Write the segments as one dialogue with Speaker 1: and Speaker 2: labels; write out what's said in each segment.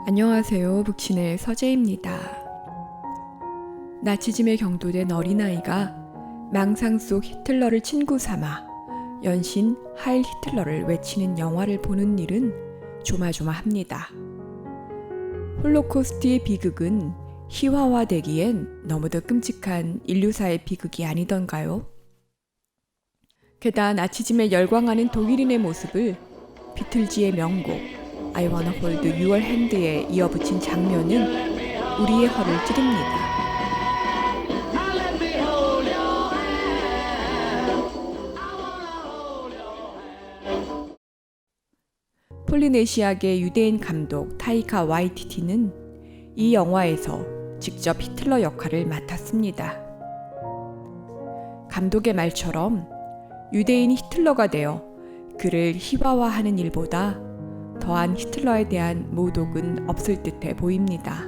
Speaker 1: 안녕하세요. 북친의 서재입니다. 나치즘에 경도된 어린아이가 망상 속 히틀러를 친구 삼아 연신 하일 히틀러를 외치는 영화를 보는 일은 조마조마합니다. 홀로코스트의 비극은 희화화되기엔 너무도 끔찍한 인류사의 비극이 아니던가요? 게다가 나치즘에 열광하는 독일인의 모습을 비틀즈의 명곡 I wanna hold your hand에 이어붙인 장면은 우리의 허를 찌릅니다. 폴리네시아계 유대인 감독 타이카 와이티티는 이 영화에서 직접 히틀러 역할을 맡았습니다. 감독의 말처럼 유대인이 히틀러가 되어 그를 희화화하는 일보다 더한 히틀러에 대한 모독은 없을 듯해 보입니다.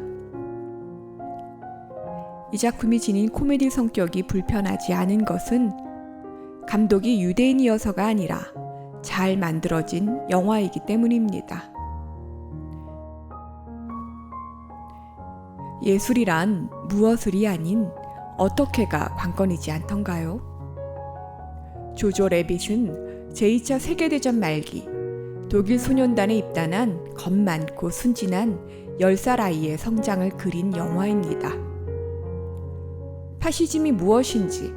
Speaker 1: 이 작품이 지닌 코미디 성격이 불편하지 않은 것은 감독이 유대인이어서가 아니라 잘 만들어진 영화이기 때문입니다. 예술이란 무엇을이 아닌 어떻게가 관건이지 않던가요? 조조 래빗은 제2차 세계대전 말기 독일 소년단에 입단한 겁 많고 순진한 10살 아이의 성장을 그린 영화입니다. 파시즘이 무엇인지,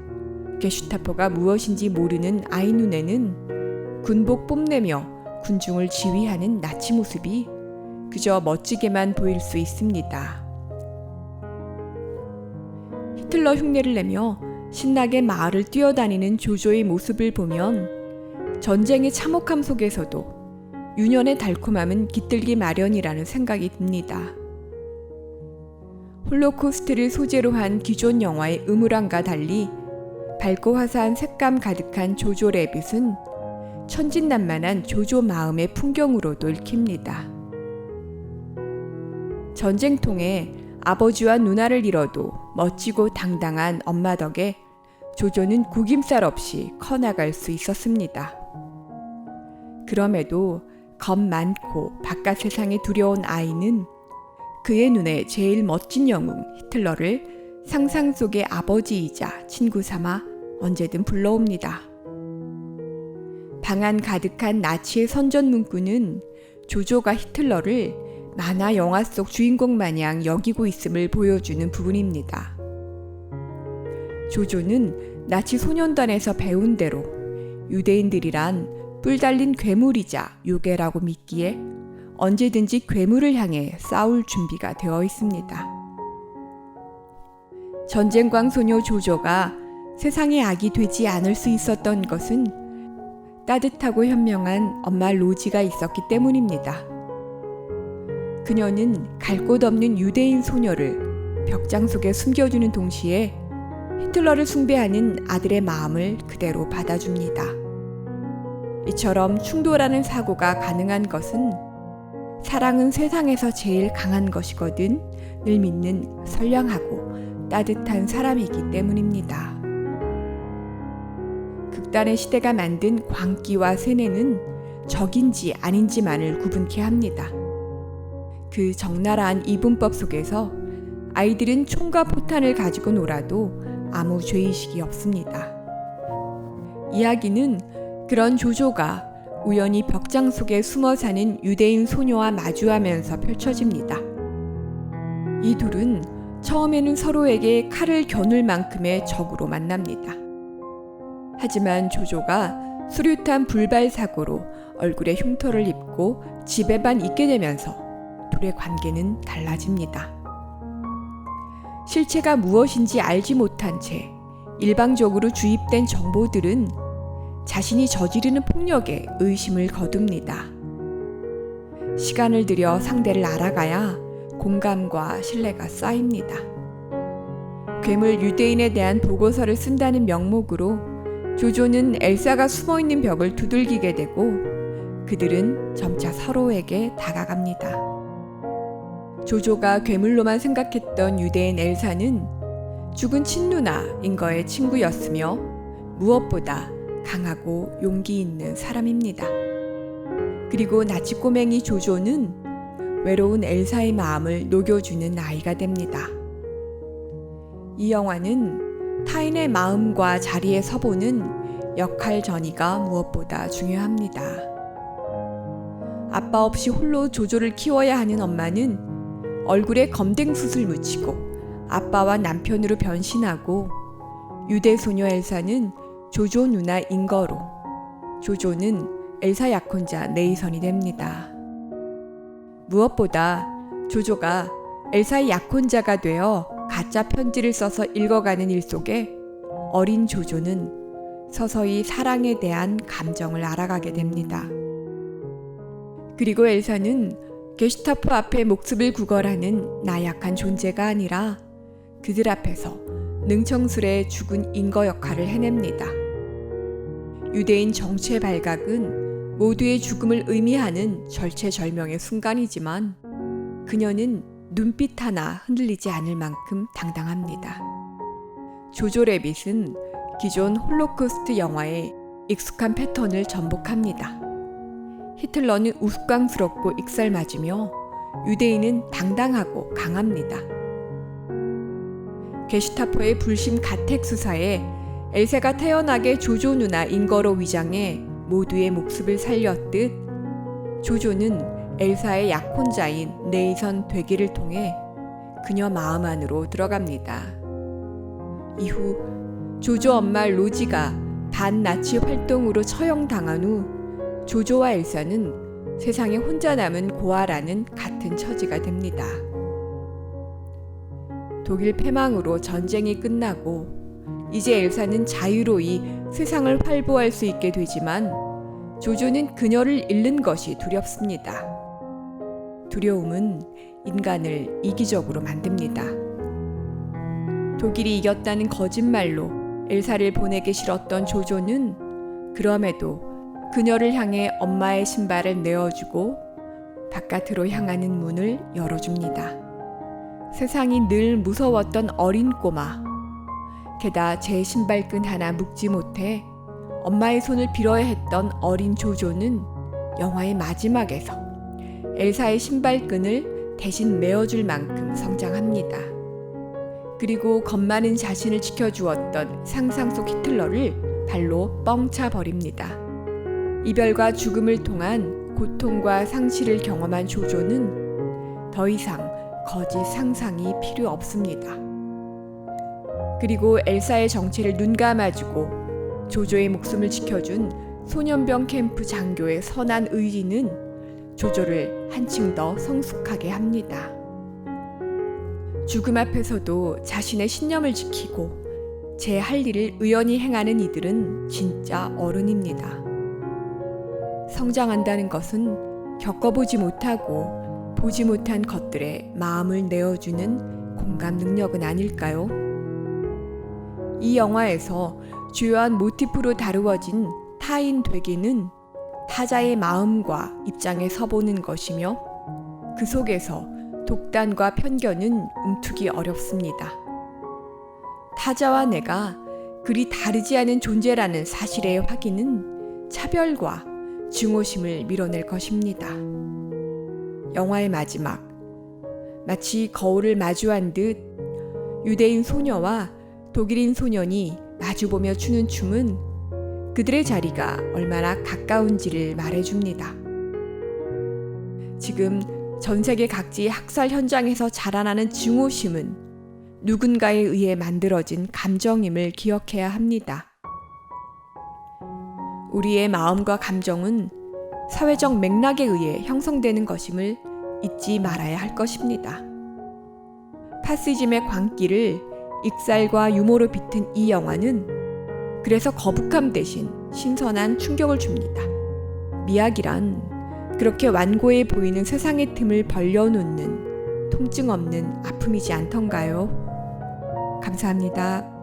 Speaker 1: 게슈타포가 무엇인지 모르는 아이 눈에는 군복 뽐내며 군중을 지휘하는 나치 모습이 그저 멋지게만 보일 수 있습니다. 히틀러 흉내를 내며 신나게 마을을 뛰어다니는 조조의 모습을 보면 전쟁의 참혹함 속에서도 유년의 달콤함은 깃들기 마련이라는 생각이 듭니다. 홀로코스트를 소재로 한 기존 영화의 음울함과 달리 밝고 화사한 색감 가득한 조조 래빗은 천진난만한 조조 마음의 풍경으로도 읽힙니다. 전쟁통에 아버지와 누나를 잃어도 멋지고 당당한 엄마 덕에 조조는 구김살 없이 커나갈 수 있었습니다. 그럼에도 겁 많고 바깥 세상에 두려운 아이는 그의 눈에 제일 멋진 영웅 히틀러를 상상 속의 아버지이자 친구 삼아 언제든 불러옵니다. 방안 가득한 나치의 선전 문구는 조조가 히틀러를 만화 영화 속 주인공 마냥 여기고 있음을 보여주는 부분입니다. 조조는 나치 소년단에서 배운 대로 유대인들이란 뿔 달린 괴물이자 요괴라고 믿기에 언제든지 괴물을 향해 싸울 준비가 되어 있습니다. 전쟁광 소녀 조조가 세상의 악이 되지 않을 수 있었던 것은 따뜻하고 현명한 엄마 로지가 있었기 때문입니다. 그녀는 갈 곳 없는 유대인 소녀를 벽장 속에 숨겨두는 동시에 히틀러를 숭배하는 아들의 마음을 그대로 받아줍니다. 이처럼 충돌하는 사고가 가능한 것은 사랑은 세상에서 제일 강한 것이거든 늘 믿는 선량하고 따뜻한 사람이기 때문입니다. 극단의 시대가 만든 광기와 세뇌는 적인지 아닌지만을 구분케 합니다. 그 적나라한 이분법 속에서 아이들은 총과 포탄을 가지고 놀아도 아무 죄의식이 없습니다. 이야기는 그런 조조가 우연히 벽장 속에 숨어 사는 유대인 소녀와 마주하면서 펼쳐집니다. 이 둘은 처음에는 서로에게 칼을 겨눌 만큼의 적으로 만납니다. 하지만 조조가 수류탄 불발 사고로 얼굴에 흉터를 입고 집에만 있게 되면서 둘의 관계는 달라집니다. 실체가 무엇인지 알지 못한 채 일방적으로 주입된 정보들은 자신이 저지르는 폭력에 의심을 거둡니다. 시간을 들여 상대를 알아가야 공감과 신뢰가 쌓입니다. 괴물 유대인에 대한 보고서를 쓴다는 명목으로 조조는 엘사가 숨어있는 벽을 두들기게 되고 그들은 점차 서로에게 다가갑니다. 조조가 괴물로만 생각했던 유대인 엘사는 죽은 친누나 인거의 친구였으며 무엇보다 강하고 용기 있는 사람입니다. 그리고 나치 꼬맹이 조조는 외로운 엘사의 마음을 녹여주는 아이가 됩니다. 이 영화는 타인의 마음과 자리에 서보는 역할 전이가 무엇보다 중요합니다. 아빠 없이 홀로 조조를 키워야 하는 엄마는 얼굴에 검댕 숯을 묻히고 아빠와 남편으로 변신하고, 유대 소녀 엘사는 조조 누나 인거로, 조조는 엘사 약혼자 네이선이 됩니다. 무엇보다 조조가 엘사의 약혼자가 되어 가짜 편지를 써서 읽어가는 일 속에 어린 조조는 서서히 사랑에 대한 감정을 알아가게 됩니다. 그리고 엘사는 게슈타포 앞에 목숨을 구걸하는 나약한 존재가 아니라 그들 앞에서 능청스레 죽은 인거 역할을 해냅니다. 유대인 정치의 발각은 모두의 죽음을 의미하는 절체절명의 순간이지만 그녀는 눈빛 하나 흔들리지 않을 만큼 당당합니다. 조조 래빗은 기존 홀로코스트 영화의 익숙한 패턴을 전복합니다. 히틀러는 우스꽝스럽고 익살맞으며 유대인은 당당하고 강합니다. 게슈타포의 불심 가택 수사에 엘사가 태연하게 조조 누나 인거로 위장해 모두의 목숨을 살렸듯, 조조는 엘사의 약혼자인 네이선 되기를 통해 그녀 마음 안으로 들어갑니다. 이후 조조 엄마 로지가 반나치 활동으로 처형당한 후 조조와 엘사는 세상에 혼자 남은 고아라는 같은 처지가 됩니다. 독일 패망으로 전쟁이 끝나고 이제 엘사는 자유로이 세상을 활보할 수 있게 되지만 조조는 그녀를 잃는 것이 두렵습니다. 두려움은 인간을 이기적으로 만듭니다. 독일이 이겼다는 거짓말로 엘사를 보내기 싫었던 조조는 그럼에도 그녀를 향해 엄마의 신발을 내어주고 바깥으로 향하는 문을 열어줍니다. 세상이 늘 무서웠던 어린 꼬마, 게다 제 신발끈 하나 묶지 못해 엄마의 손을 빌어야 했던 어린 조조는 영화의 마지막에서 엘사의 신발끈을 대신 메어줄 만큼 성장합니다. 그리고 겁 많은 자신을 지켜주었던 상상 속 히틀러를 발로 뻥차 버립니다. 이별과 죽음을 통한 고통과 상실을 경험한 조조는 더 이상 거짓 상상이 필요 없습니다. 그리고 엘사의 정체를 눈감아주고 조조의 목숨을 지켜준 소년병 캠프 장교의 선한 의지는 조조를 한층 더 성숙하게 합니다. 죽음 앞에서도 자신의 신념을 지키고 제 할 일을 의연히 행하는 이들은 진짜 어른입니다. 성장한다는 것은 겪어보지 못하고 보지 못한 것들에 마음을 내어주는 공감 능력은 아닐까요? 이 영화에서 주요한 모티프로 다루어진 타인 되기는 타자의 마음과 입장에 서보는 것이며 그 속에서 독단과 편견은 움트기 어렵습니다. 타자와 내가 그리 다르지 않은 존재라는 사실의 확인은 차별과 증오심을 밀어낼 것입니다. 영화의 마지막, 마치 거울을 마주한 듯 유대인 소녀와 독일인 소년이 마주보며 추는 춤은 그들의 자리가 얼마나 가까운지를 말해줍니다. 지금 전 세계 각지 학살 현장에서 자라나는 증오심은 누군가에 의해 만들어진 감정임을 기억해야 합니다. 우리의 마음과 감정은 사회적 맥락에 의해 형성되는 것임을 잊지 말아야 할 것입니다. 파시즘의 광기를 익살과 유머로 빗은 이 영화는 그래서 거북함 대신 신선한 충격을 줍니다. 미학이란 그렇게 완고해 보이는 세상의 틈을 벌려놓는 통증 없는 아픔이지 않던가요? 감사합니다.